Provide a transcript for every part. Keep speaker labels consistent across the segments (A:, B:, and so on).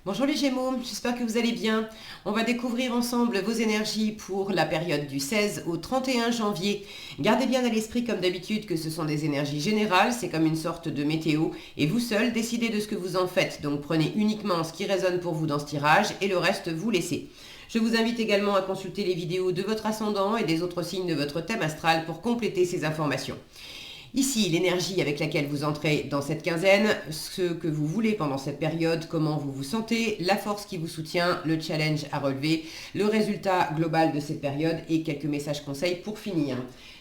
A: Bonjour les Gémeaux, j'espère que vous allez bien. On va découvrir ensemble vos énergies pour la période du 16 au 31 janvier. Gardez bien à l'esprit comme d'habitude que ce sont des énergies générales, c'est comme une sorte de météo et vous seul décidez de ce que vous en faites. Donc prenez uniquement ce qui résonne pour vous dans ce tirage et le reste vous laissez. Je vous invite également à consulter les vidéos de votre ascendant et des autres signes de votre thème astral pour compléter ces informations. Ici, l'énergie avec laquelle vous entrez dans cette quinzaine, ce que vous voulez pendant cette période, comment vous vous sentez, la force qui vous soutient, le challenge à relever, le résultat global de cette période et quelques messages conseils pour finir.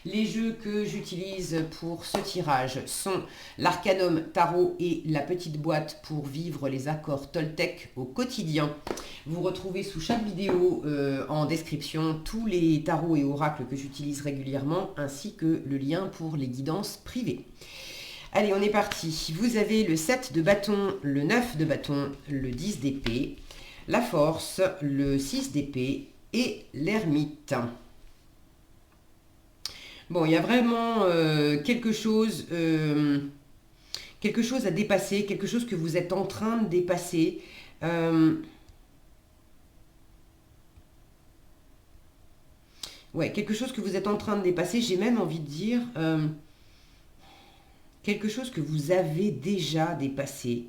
A: Les jeux que j'utilise pour ce tirage sont l'Arcanum Tarot et la petite boîte pour vivre les accords Toltec au quotidien. Vous retrouvez sous chaque vidéo en description tous les tarots et oracles que j'utilise régulièrement ainsi que le lien pour les guidances privées. Allez, on est parti. Vous avez le 7 de bâton, le 9 de bâton, le 10 d'épée, la force, le 6 d'épée et l'ermite. Bon, il y a vraiment quelque chose à dépasser, quelque chose que vous êtes en train de dépasser. Ouais, quelque chose que vous êtes en train de dépasser, j'ai même envie de dire quelque chose que vous avez déjà dépassé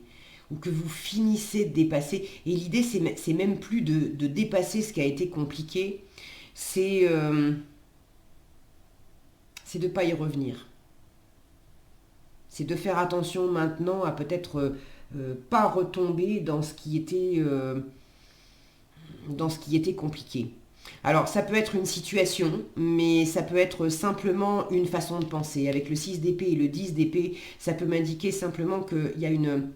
A: ou que vous finissez de dépasser. Et l'idée, c'est même plus de dépasser ce qui a été compliqué, c'est de ne pas y revenir. C'est de faire attention maintenant à peut-être pas retomber dans ce qui était compliqué. Alors, ça peut être une situation, mais ça peut être simplement une façon de penser. Avec le 6 d'épée et le 10 d'épée, ça peut m'indiquer simplement qu'il y a une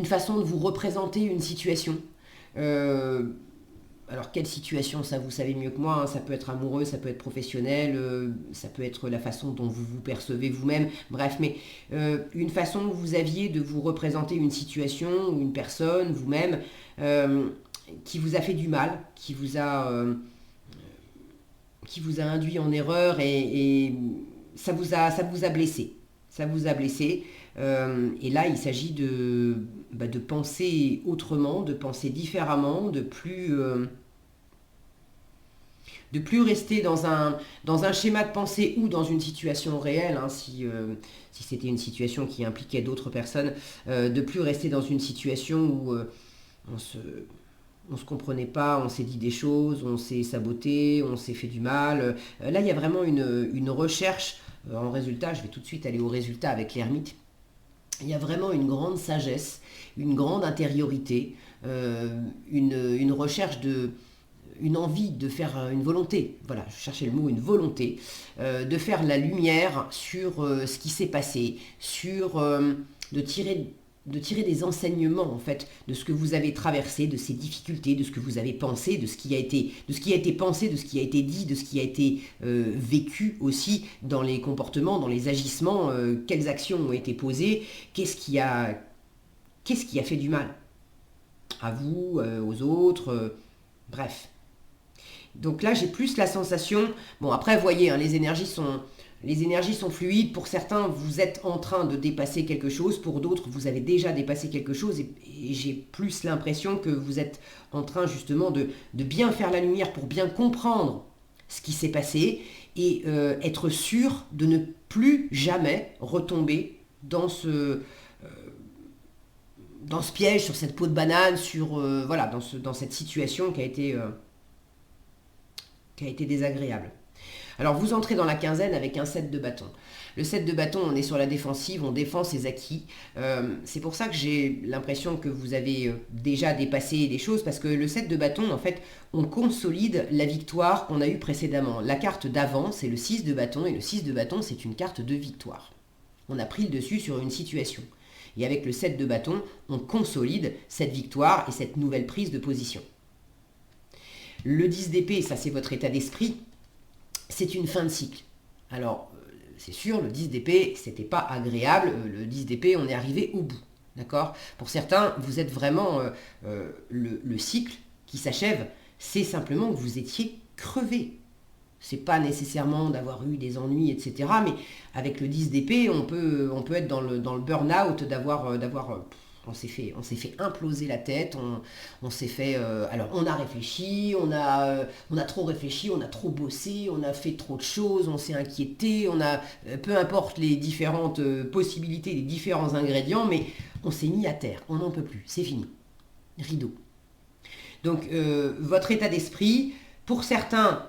A: façon de vous représenter une situation. Alors, quelle situation, ça vous savez mieux que moi, hein. Ça peut être amoureux, ça peut être professionnel, ça peut être la façon dont vous vous percevez vous-même. Bref, mais une façon que vous aviez de vous représenter une situation ou une personne, vous-même, qui vous a fait du mal, qui vous a induit en erreur et ça vous a blessé. Ça vous a blessé. Et là, il s'agit de penser autrement, de penser différemment, de plus rester dans un schéma de pensée ou dans une situation réelle, hein, si c'était une situation qui impliquait d'autres personnes, de plus rester dans une situation où on se comprenait pas, on s'est dit des choses, on s'est saboté, on s'est fait du mal. Là, il y a vraiment une recherche en résultat. Je vais tout de suite aller au résultat avec l'ermite. Il y a vraiment une grande sagesse, une grande intériorité, une recherche une envie de faire une volonté, voilà, je cherchais le mot, une volonté, de faire la lumière sur ce qui s'est passé, de tirer des enseignements en fait de ce que vous avez traversé, de ces difficultés, de ce que vous avez pensé, de ce qui a été pensé, de ce qui a été dit, de ce qui a été vécu aussi dans les comportements, dans les agissements, quelles actions ont été posées, qu'est-ce qui a fait du mal à vous, aux autres, bref. Donc là, j'ai plus la sensation... Bon, après, vous voyez, hein, les énergies sont fluides. Pour certains, vous êtes en train de dépasser quelque chose. Pour d'autres, vous avez déjà dépassé quelque chose. Et j'ai plus l'impression que vous êtes en train justement de bien faire la lumière pour bien comprendre ce qui s'est passé et être sûr de ne plus jamais retomber dans ce piège, sur cette peau de banane, voilà, dans cette situation qui a été désagréable. Alors vous entrez dans la quinzaine avec un 7 de bâton. Le 7 de bâton, on est sur la défensive, on défend ses acquis. C'est pour ça que j'ai l'impression que vous avez déjà dépassé des choses, parce que le 7 de bâton, en fait, on consolide la victoire qu'on a eue précédemment. La carte d'avant, c'est le 6 de bâton, et le 6 de bâton, c'est une carte de victoire. On a pris le dessus sur une situation. Et avec le 7 de bâton, on consolide cette victoire et cette nouvelle prise de position. Le 10 d'épée, ça c'est votre état d'esprit, c'est une fin de cycle. Alors, c'est sûr, le 10 d'épée, c'était pas agréable. Le 10 d'épée, on est arrivé au bout. D'accord ? Pour certains, vous êtes vraiment le cycle qui s'achève. C'est simplement que vous étiez crevé. C'est pas nécessairement d'avoir eu des ennuis, etc. Mais avec le 10 d'épée, on peut être dans le burn-out, d'avoir on s'est fait imploser la tête, on s'est fait... alors, on a réfléchi, on a trop réfléchi, on a trop bossé, on a fait trop de choses, on s'est inquiété, peu importe les différentes possibilités, les différents ingrédients, mais on s'est mis à terre, on n'en peut plus, c'est fini. Rideau. Donc, votre état d'esprit, pour certains,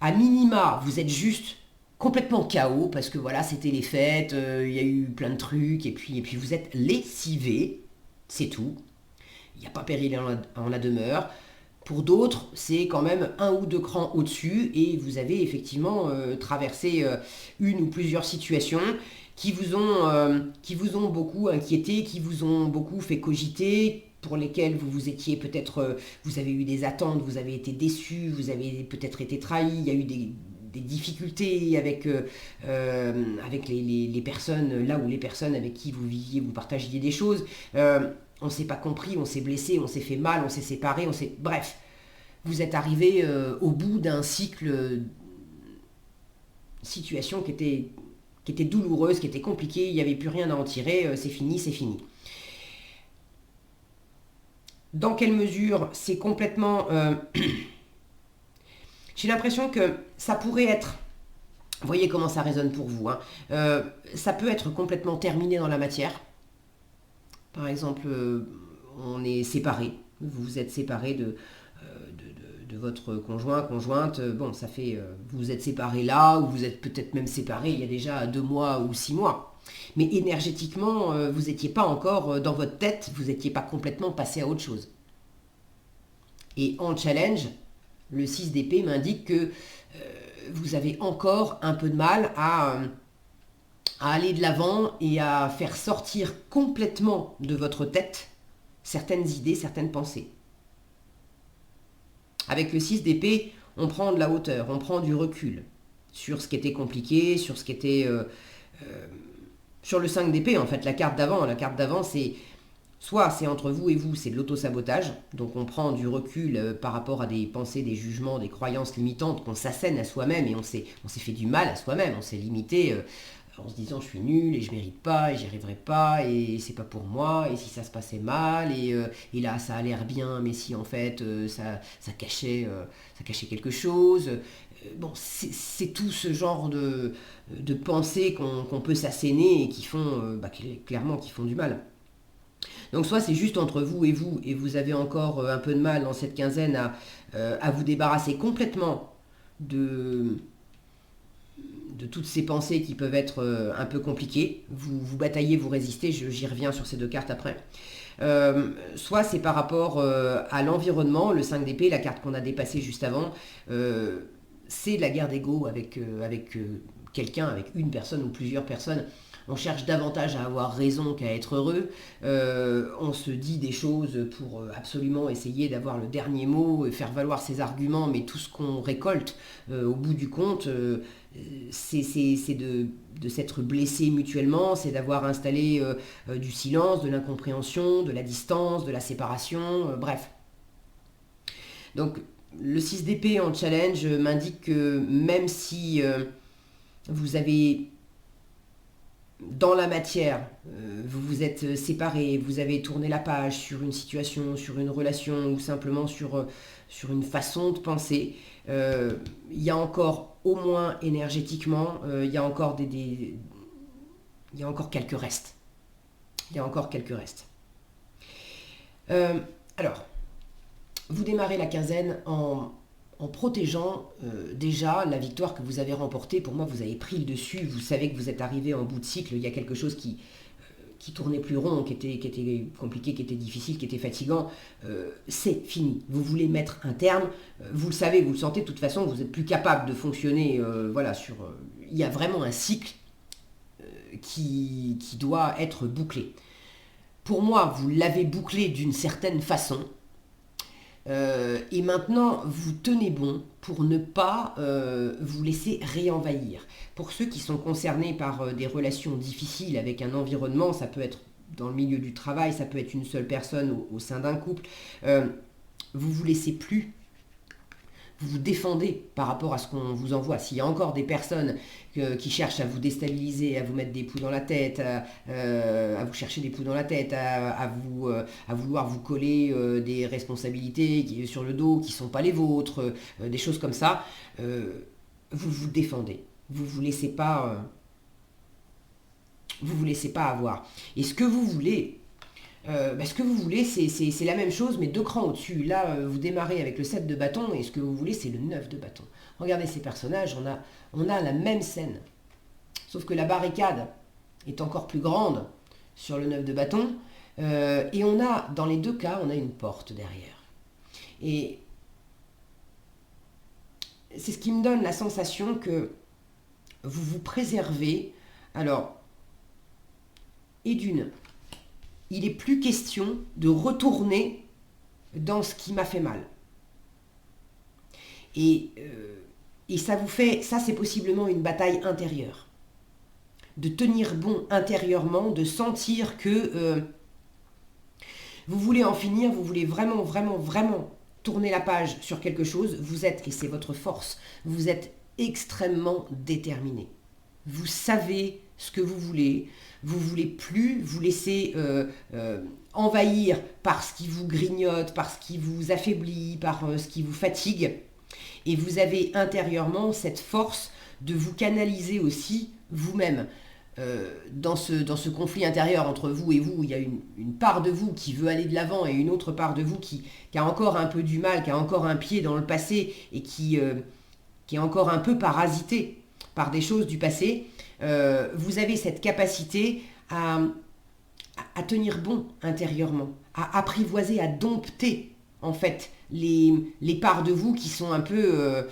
A: à minima, vous êtes juste complètement KO parce que voilà, c'était les fêtes, il y a eu plein de trucs, et puis vous êtes lessivé, c'est tout. Il n'y a pas péril en la demeure. Pour d'autres, c'est quand même un ou deux crans au-dessus et vous avez effectivement traversé une ou plusieurs situations qui vous ont beaucoup inquiété, qui vous ont beaucoup fait cogiter, pour lesquels vous étiez peut-être, vous avez eu des attentes, vous avez été déçus, vous avez peut-être été trahis, il y a eu des difficultés avec les personnes, là où les personnes avec qui vous viviez, vous partagiez des choses. On ne s'est pas compris, on s'est blessé, on s'est fait mal, on s'est séparé, bref, vous êtes arrivé au bout d'un cycle, situation qui était douloureuse, qui était compliquée, il n'y avait plus rien à en tirer, c'est fini, c'est fini. Dans quelle mesure c'est complètement... J'ai l'impression que ça pourrait être... Vous voyez comment ça résonne pour vous. Hein. Ça peut être complètement terminé dans la matière. Par exemple, on est séparés. Vous vous êtes séparés de votre conjoint, conjointe. Bon, ça fait... vous vous êtes séparés là, ou vous êtes peut-être même séparés il y a déjà 2 mois ou 6 mois. Mais énergétiquement, vous n'étiez pas encore dans votre tête, vous n'étiez pas complètement passé à autre chose. Et en challenge, le 6 d'épée m'indique que vous avez encore un peu de mal à aller de l'avant et à faire sortir complètement de votre tête certaines idées, certaines pensées. Avec le 6 d'épée, on prend de la hauteur, on prend du recul sur ce qui était compliqué, sur ce qui était... sur le 5 d'épée, en fait, la carte d'avant, c'est soit c'est entre vous et vous, c'est de l'auto-sabotage, donc on prend du recul par rapport à des pensées, des jugements, des croyances limitantes qu'on s'assène à soi-même et on s'est fait du mal à soi-même, on s'est limité en se disant je suis nul et je mérite pas et j'y arriverai pas et c'est pas pour moi et si ça se passait mal et là ça a l'air bien mais si en fait ça cachait quelque chose. Bon, c'est tout ce genre de pensées qu'on peut s'asséner et qui font clairement qui font du mal. Donc soit c'est juste entre vous et vous avez encore un peu de mal dans cette quinzaine à vous débarrasser complètement de toutes ces pensées qui peuvent être un peu compliquées. Vous bataillez, vous résistez, j'y reviens sur ces 2 cartes après. Soit c'est par rapport à l'environnement, le 5 d'épée, la carte qu'on a dépassée juste avant, c'est de la guerre d'ego avec quelqu'un, avec une personne ou plusieurs personnes. On cherche davantage à avoir raison qu'à être heureux. On se dit des choses pour absolument essayer d'avoir le dernier mot, faire valoir ses arguments, mais tout ce qu'on récolte au bout du compte, c'est de s'être blessé mutuellement, c'est d'avoir installé du silence, de l'incompréhension, de la distance, de la séparation, bref. Donc le 6 d'épée en challenge m'indique que même si vous avez... dans la matière, vous vous êtes séparés, vous avez tourné la page sur une situation, sur une relation ou simplement sur une façon de penser, il y a encore, au moins énergétiquement, il y a encore il y a encore quelques restes. Il y a encore quelques restes. Alors, vous démarrez la quinzaine en protégeant déjà la victoire que vous avez remportée. Pour moi, vous avez pris le dessus, vous savez que vous êtes arrivé en bout de cycle, il y a quelque chose qui tournait plus rond, qui était compliqué, qui était difficile, qui était fatigant, c'est fini. Vous voulez mettre un terme, vous le savez, vous le sentez, de toute façon, vous n'êtes plus capable de fonctionner, il y a vraiment un cycle qui doit être bouclé. Pour moi, vous l'avez bouclé d'une certaine façon, et maintenant, vous tenez bon pour ne pas vous laisser réenvahir. Pour ceux qui sont concernés par des relations difficiles avec un environnement, ça peut être dans le milieu du travail, ça peut être une seule personne au sein d'un couple, vous vous laissez plus vous vous défendez par rapport à ce qu'on vous envoie. S'il y a encore des personnes qui cherchent à vous déstabiliser, à vous mettre des poux dans la tête, à vous chercher des poux dans la tête, à vouloir vous coller des responsabilités sur le dos qui ne sont pas les vôtres, des choses comme ça, vous vous défendez. Vous vous laissez pas avoir. Et ce que vous voulez, c'est la même chose, mais 2 crans au-dessus. Là, vous démarrez avec le 7 de bâton, et ce que vous voulez, c'est le 9 de bâton. Regardez ces personnages, on a la même scène. Sauf que la barricade est encore plus grande sur le 9 de bâton, et dans les 2 cas, on a une porte derrière. Et c'est ce qui me donne la sensation que vous vous préservez. Alors, et d'une, il n'est plus question de retourner dans ce qui m'a fait mal. Et ça c'est possiblement une bataille intérieure. De tenir bon intérieurement, de sentir que vous voulez en finir, vous voulez vraiment, vraiment, vraiment tourner la page sur quelque chose, vous êtes, et c'est votre force, vous êtes extrêmement déterminé. Vous savez ce que vous voulez plus vous laisser envahir par ce qui vous grignote, par ce qui vous affaiblit, par ce qui vous fatigue. Et vous avez intérieurement cette force de vous canaliser aussi vous-même. Dans ce conflit intérieur entre vous et vous, il y a une part de vous qui veut aller de l'avant et une autre part de vous qui a encore un peu du mal, qui a encore un pied dans le passé et qui est encore un peu parasité par des choses du passé. Vous avez cette capacité à tenir bon intérieurement, à apprivoiser, à dompter en fait les parts de vous qui sont un peu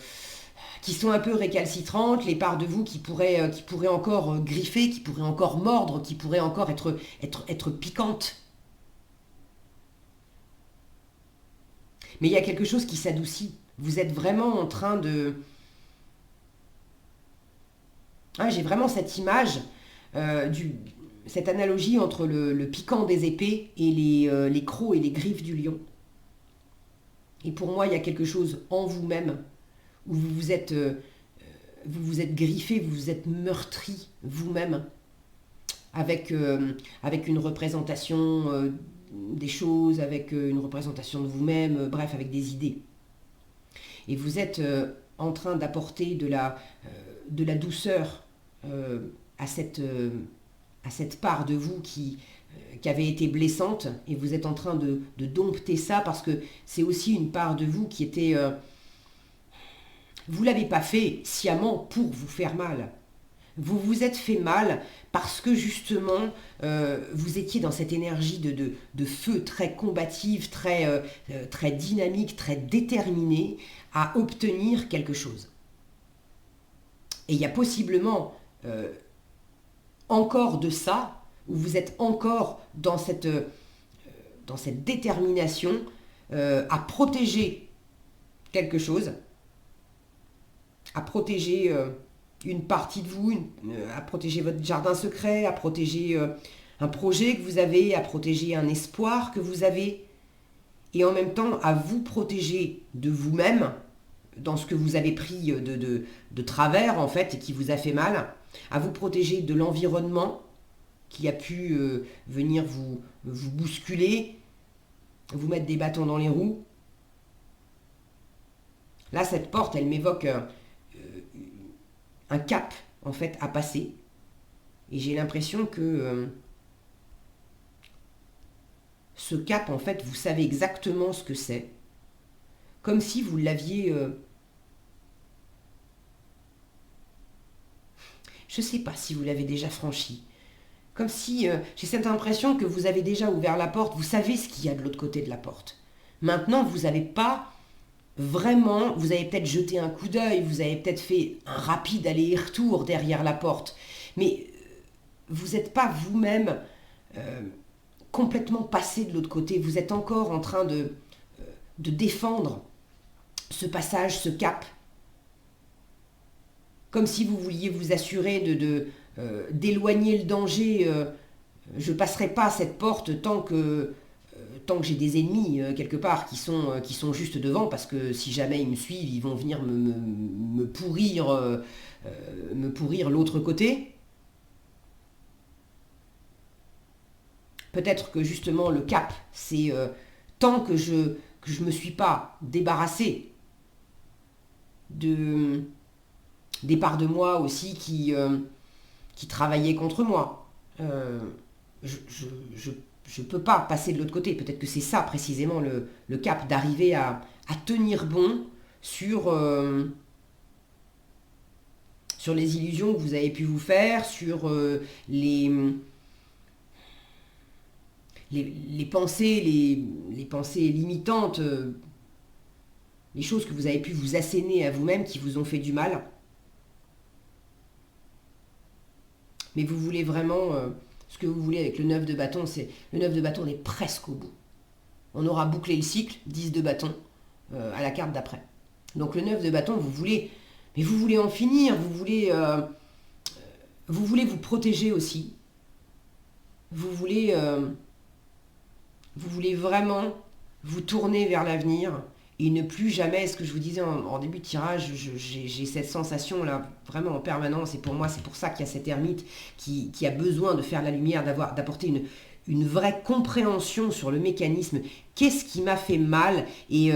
A: récalcitrantes, les parts de vous qui pourraient encore griffer, qui pourraient encore mordre, qui pourraient encore être piquantes. Mais il y a quelque chose qui s'adoucit. Vous êtes vraiment en train de... j'ai vraiment cette image, cette analogie entre le piquant des épées et les crocs et les griffes du lion. Et pour moi, il y a quelque chose en vous-même où vous vous êtes griffé, vous vous êtes meurtri vous-même avec une représentation des choses, avec une représentation de vous-même, bref, avec des idées. Et vous êtes en train d'apporter de la douceur à cette part de vous qui avait été blessante, et vous êtes en train de dompter ça parce que c'est aussi une part de vous qui était... vous ne l'avez pas fait sciemment pour vous faire mal. Vous vous êtes fait mal parce que justement, vous étiez dans cette énergie de feu très combative, très dynamique, très déterminée à obtenir quelque chose. Et il y a possiblement encore de ça, où vous êtes encore dans cette détermination à protéger quelque chose, à protéger une partie de vous, à protéger votre jardin secret, à protéger un projet que vous avez, à protéger un espoir que vous avez, et en même temps à vous protéger de vous-même, dans ce que vous avez pris de travers en fait, et qui vous a fait mal, à vous protéger de l'environnement qui a pu venir vous bousculer, vous mettre des bâtons dans les roues. Là, cette porte, elle m'évoque un cap, en fait, à passer. Et j'ai l'impression que ce cap, en fait, vous savez exactement ce que c'est. Comme si vous l'aviez... je ne sais pas si vous l'avez déjà franchi. Comme si j'ai cette impression que vous avez déjà ouvert la porte, vous savez ce qu'il y a de l'autre côté de la porte. Maintenant, vous n'avez pas... Vraiment, vous avez peut-être jeté un coup d'œil, vous avez peut-être fait un rapide aller-retour derrière la porte, mais vous n'êtes pas vous-même complètement passé de l'autre côté. Vous êtes encore en train de défendre ce passage, ce cap. Comme si vous vouliez vous assurer d'éloigner le danger. Je ne passerai pas cette porte tant que tant que j'ai des ennemis quelque part qui sont juste devant, parce que si jamais ils me suivent, ils vont venir me pourrir l'autre côté. Peut-être que justement le cap, c'est tant que je me suis pas débarrassé des parts de moi aussi qui travaillaient contre moi. Je peux pas passer de l'autre côté. Peut-être que c'est ça précisément le cap, d'arriver à tenir bon sur les illusions que vous avez pu vous faire, sur les pensées, les pensées limitantes, les choses que vous avez pu vous asséner à vous-même qui vous ont fait du mal. Mais vous voulez vraiment ce que vous voulez avec le 9 de bâton. Le 9 de bâton, on est presque au bout. On aura bouclé le cycle, 10 de bâton, à la carte d'après. Donc le 9 de bâton, vous voulez en finir, vous voulez vous protéger aussi. Vous voulez vraiment vous tourner vers l'avenir et ne plus jamais, ce que je vous disais en début de tirage, j'ai cette sensation là vraiment en permanence, et pour moi c'est pour ça qu'il y a cet ermite qui a besoin de faire la lumière, d'apporter une vraie compréhension sur le mécanisme. Qu'est-ce qui m'a fait mal et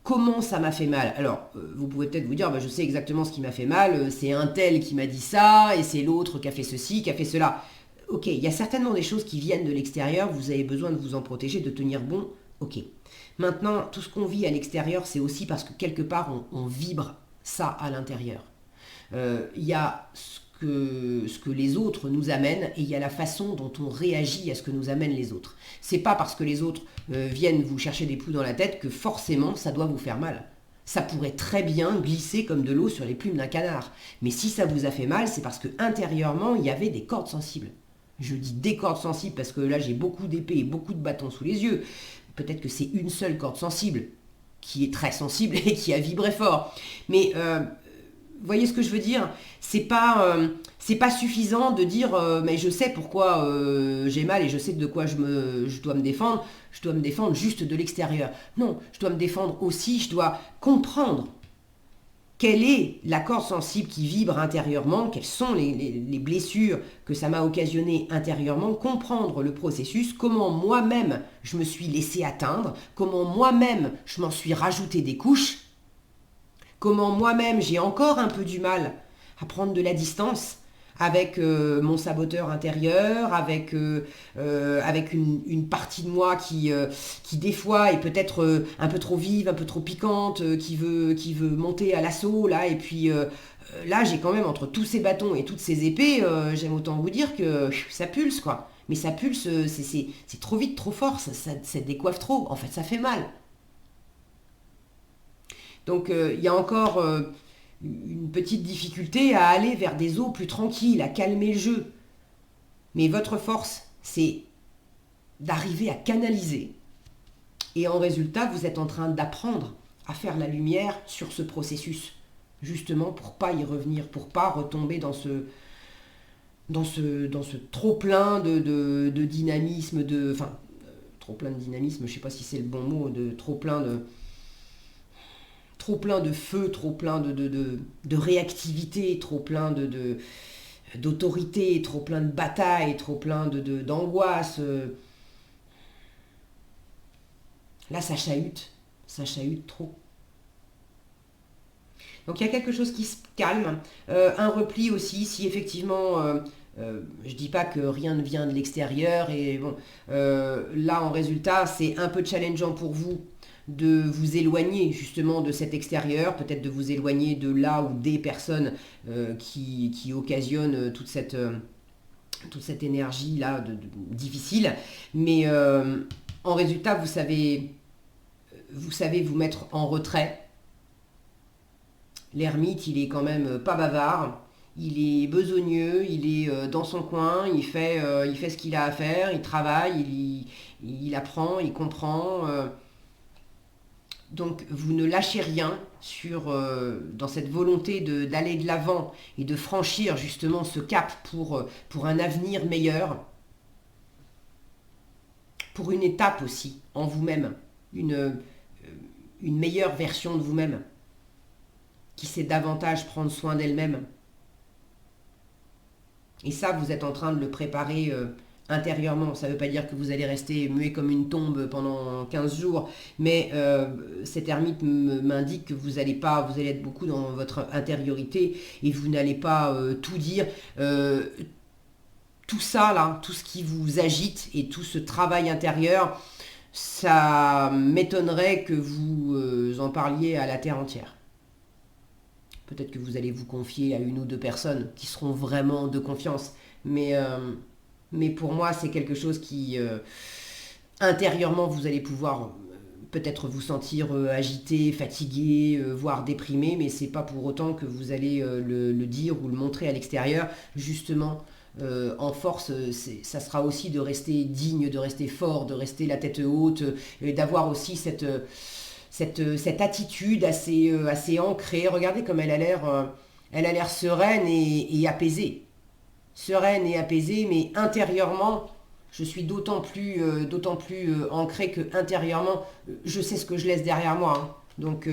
A: comment ça m'a fait mal? Alors, vous pouvez peut-être vous dire, je sais exactement ce qui m'a fait mal, c'est un tel qui m'a dit ça, et c'est l'autre qui a fait ceci, qui a fait cela. Ok, il y a certainement des choses qui viennent de l'extérieur, vous avez besoin de vous en protéger, de tenir bon, ok. Maintenant, tout ce qu'on vit à l'extérieur, c'est aussi parce que quelque part, on vibre ça à l'intérieur. Il y a ce que les autres nous amènent, et il y a la façon dont on réagit à ce que nous amènent les autres. C'est pas parce que les autres viennent vous chercher des poux dans la tête que forcément ça doit vous faire mal. Ça pourrait très bien glisser comme de l'eau sur les plumes d'un canard. Mais si ça vous a fait mal, c'est parce que intérieurement, il y avait des cordes sensibles. Je dis des cordes sensibles parce que là j'ai beaucoup d'épées et beaucoup de bâtons sous les yeux. Peut-être que c'est une seule corde sensible qui est très sensible et qui a vibré fort. Mais vous voyez ce que je veux dire? C'est pas suffisant de dire mais je sais pourquoi j'ai mal et je sais de quoi je dois me défendre. Je dois me défendre juste de l'extérieur. Non, je dois me défendre aussi, je dois comprendre quelle est la corde sensible qui vibre intérieurement, quelles sont les blessures que ça m'a occasionné intérieurement, comprendre le processus, comment moi-même je me suis laissé atteindre, comment moi-même je m'en suis rajouté des couches, comment moi-même j'ai encore un peu du mal à prendre de la distance avec mon saboteur intérieur, avec une partie de moi qui des fois est peut-être un peu trop vive, un peu trop piquante, qui veut monter à l'assaut, là, et puis là j'ai quand même entre tous ces bâtons et toutes ces épées, j'aime autant vous dire que ça pulse, quoi. Mais ça pulse, c'est trop vite, trop fort, ça décoiffe trop, en fait ça fait mal. Donc il y a encore une petite difficulté à aller vers des eaux plus tranquilles, à calmer le jeu. Mais votre force, c'est d'arriver à canaliser. Et en résultat, vous êtes en train d'apprendre à faire la lumière sur ce processus. Justement pour pas y revenir, pour pas retomber dans ce trop plein de dynamisme, trop plein de dynamisme, je sais pas si c'est le bon mot, de trop plein de feu, trop plein de réactivité, trop plein d'autorité, trop plein de bataille, trop plein d'angoisse. Là, ça chahute trop. Donc il y a quelque chose qui se calme, un repli aussi, si effectivement, je dis pas que rien ne vient de l'extérieur, et bon, là en résultat, c'est un peu challengeant pour vous de vous éloigner justement de cet extérieur, peut-être de vous éloigner de là ou des personnes qui occasionnent toute cette énergie là difficile, mais en résultat vous savez vous mettre en retrait. L'ermite, il est quand même pas bavard, il est besogneux, il est dans son coin, il fait ce qu'il a à faire, il travaille, il apprend, il comprend. Donc vous ne lâchez rien dans cette volonté d'aller de l'avant et de franchir justement ce cap pour un avenir meilleur, pour une étape aussi en vous-même, une meilleure version de vous-même, qui sait davantage prendre soin d'elle-même. Et ça, vous êtes en train de le préparer intérieurement. Ça ne veut pas dire que vous allez rester muet comme une tombe pendant 15 jours, mais cet ermite m'indique que vous allez être beaucoup dans votre intériorité et vous n'allez pas tout dire. Tout ça, là, tout ce qui vous agite et tout ce travail intérieur, ça m'étonnerait que vous en parliez à la terre entière. Peut-être que vous allez vous confier à une ou deux personnes qui seront vraiment de confiance. Mais pour moi, c'est quelque chose qui, intérieurement, vous allez pouvoir peut-être vous sentir agité, fatigué, voire déprimé, mais c'est pas pour autant que vous allez le dire ou le montrer à l'extérieur. Justement, en force, ça sera aussi de rester digne, de rester fort, de rester la tête haute, et d'avoir aussi cette attitude assez ancrée. Regardez comme elle a l'air sereine et apaisée. Sereine et apaisée, mais intérieurement, je suis d'autant plus ancré que intérieurement, je sais ce que je laisse derrière moi. Hein. Donc,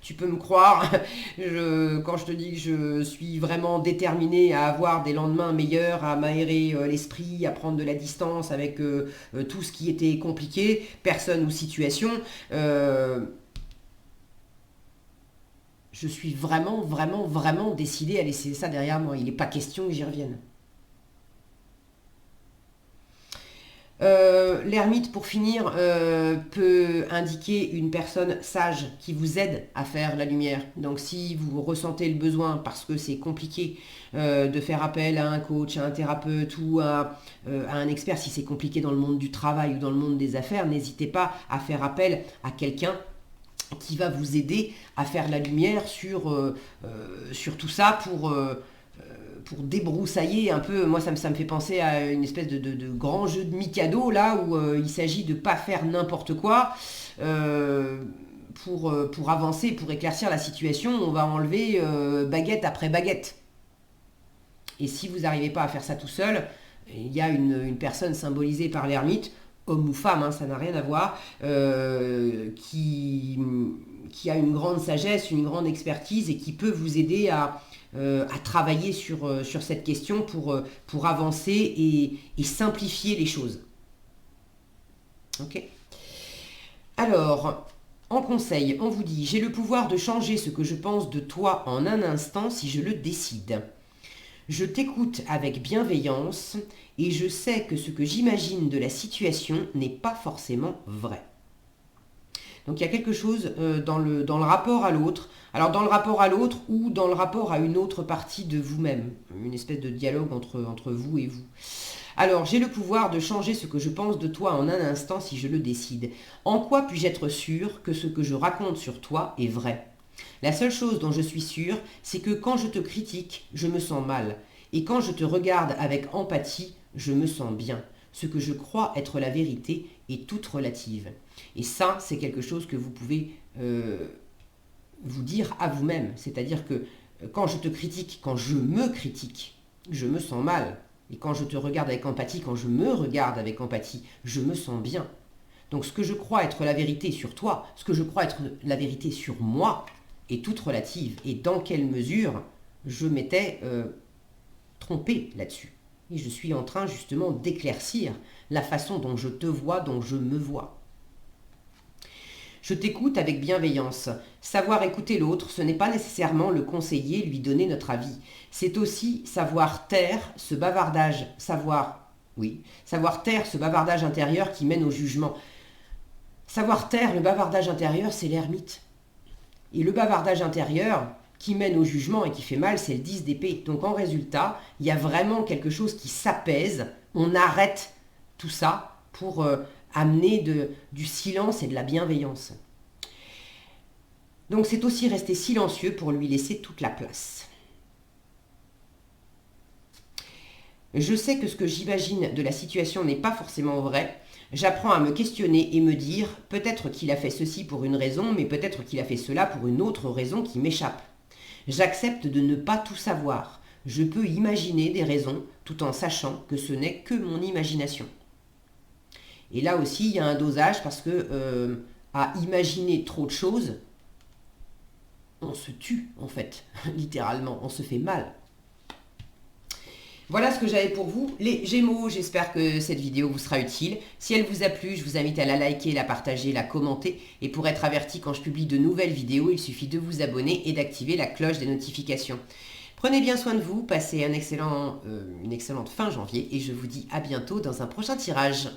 A: tu peux me croire, quand je te dis que je suis vraiment déterminé à avoir des lendemains meilleurs, à m'aérer l'esprit, à prendre de la distance avec tout ce qui était compliqué, personne ou situation, je suis vraiment, vraiment, vraiment décidé à laisser ça derrière moi. Il n'est pas question que j'y revienne. L'ermite, pour finir, peut indiquer une personne sage qui vous aide à faire la lumière. Donc si vous ressentez le besoin, parce que c'est compliqué de faire appel à un coach, à un thérapeute ou à un expert, si c'est compliqué dans le monde du travail ou dans le monde des affaires, n'hésitez pas à faire appel à quelqu'un qui va vous aider à faire la lumière sur tout ça pour débroussailler un peu. Moi, ça me fait penser à une espèce de grand jeu de Mikado, là, où il s'agit de ne pas faire n'importe quoi pour avancer, pour éclaircir la situation. On va enlever baguette après baguette. Et si vous n'arrivez pas à faire ça tout seul, il y a une personne symbolisée par l'ermite, homme ou femme, hein, ça n'a rien à voir, qui a une grande sagesse, une grande expertise et qui peut vous aider à travailler sur cette question pour avancer et simplifier les choses. Ok. Alors, en conseil, on vous dit, j'ai le pouvoir de changer ce que je pense de toi en un instant si je le décide. Je t'écoute avec bienveillance et je sais que ce que j'imagine de la situation n'est pas forcément vrai. Donc il y a quelque chose dans le rapport à l'autre. Alors dans le rapport à l'autre ou dans le rapport à une autre partie de vous-même. Une espèce de dialogue entre vous et vous. Alors j'ai le pouvoir de changer ce que je pense de toi en un instant si je le décide. En quoi puis-je être sûr que ce que je raconte sur toi est vrai ? La seule chose dont je suis sûre, c'est que quand je te critique, je me sens mal. Et quand je te regarde avec empathie, je me sens bien. Ce que je crois être la vérité est toute relative. Et ça, c'est quelque chose que vous pouvez vous dire à vous-même. C'est-à-dire que quand je te critique, quand je me critique, je me sens mal. Et quand je te regarde avec empathie, quand je me regarde avec empathie, je me sens bien. Donc ce que je crois être la vérité sur toi, ce que je crois être la vérité sur moi, est toute relative. Et dans quelle mesure je m'étais trompé là-dessus. Et je suis en train justement d'éclaircir la façon dont je te vois, dont je me vois. Je t'écoute avec bienveillance. Savoir écouter l'autre, ce n'est pas nécessairement le conseiller, lui donner notre avis. C'est aussi savoir taire ce bavardage, savoir taire ce bavardage intérieur qui mène au jugement. Savoir taire le bavardage intérieur, c'est l'ermite. Et le bavardage intérieur qui mène au jugement et qui fait mal, c'est le 10 d'épée. Donc en résultat, il y a vraiment quelque chose qui s'apaise. On arrête tout ça pour amener du silence et de la bienveillance. Donc c'est aussi rester silencieux pour lui laisser toute la place. Je sais que ce que j'imagine de la situation n'est pas forcément vrai. J'apprends à me questionner et me dire, peut-être qu'il a fait ceci pour une raison, mais peut-être qu'il a fait cela pour une autre raison qui m'échappe. J'accepte de ne pas tout savoir. Je peux imaginer des raisons tout en sachant que ce n'est que mon imagination. Et là aussi, il y a un dosage parce que à imaginer trop de choses, on se tue en fait, littéralement, on se fait mal. Voilà ce que j'avais pour vous, les Gémeaux. J'espère que cette vidéo vous sera utile. Si elle vous a plu, je vous invite à la liker, la partager, la commenter. Et pour être averti quand je publie de nouvelles vidéos, il suffit de vous abonner et d'activer la cloche des notifications. Prenez bien soin de vous, passez une excellente fin janvier et je vous dis à bientôt dans un prochain tirage.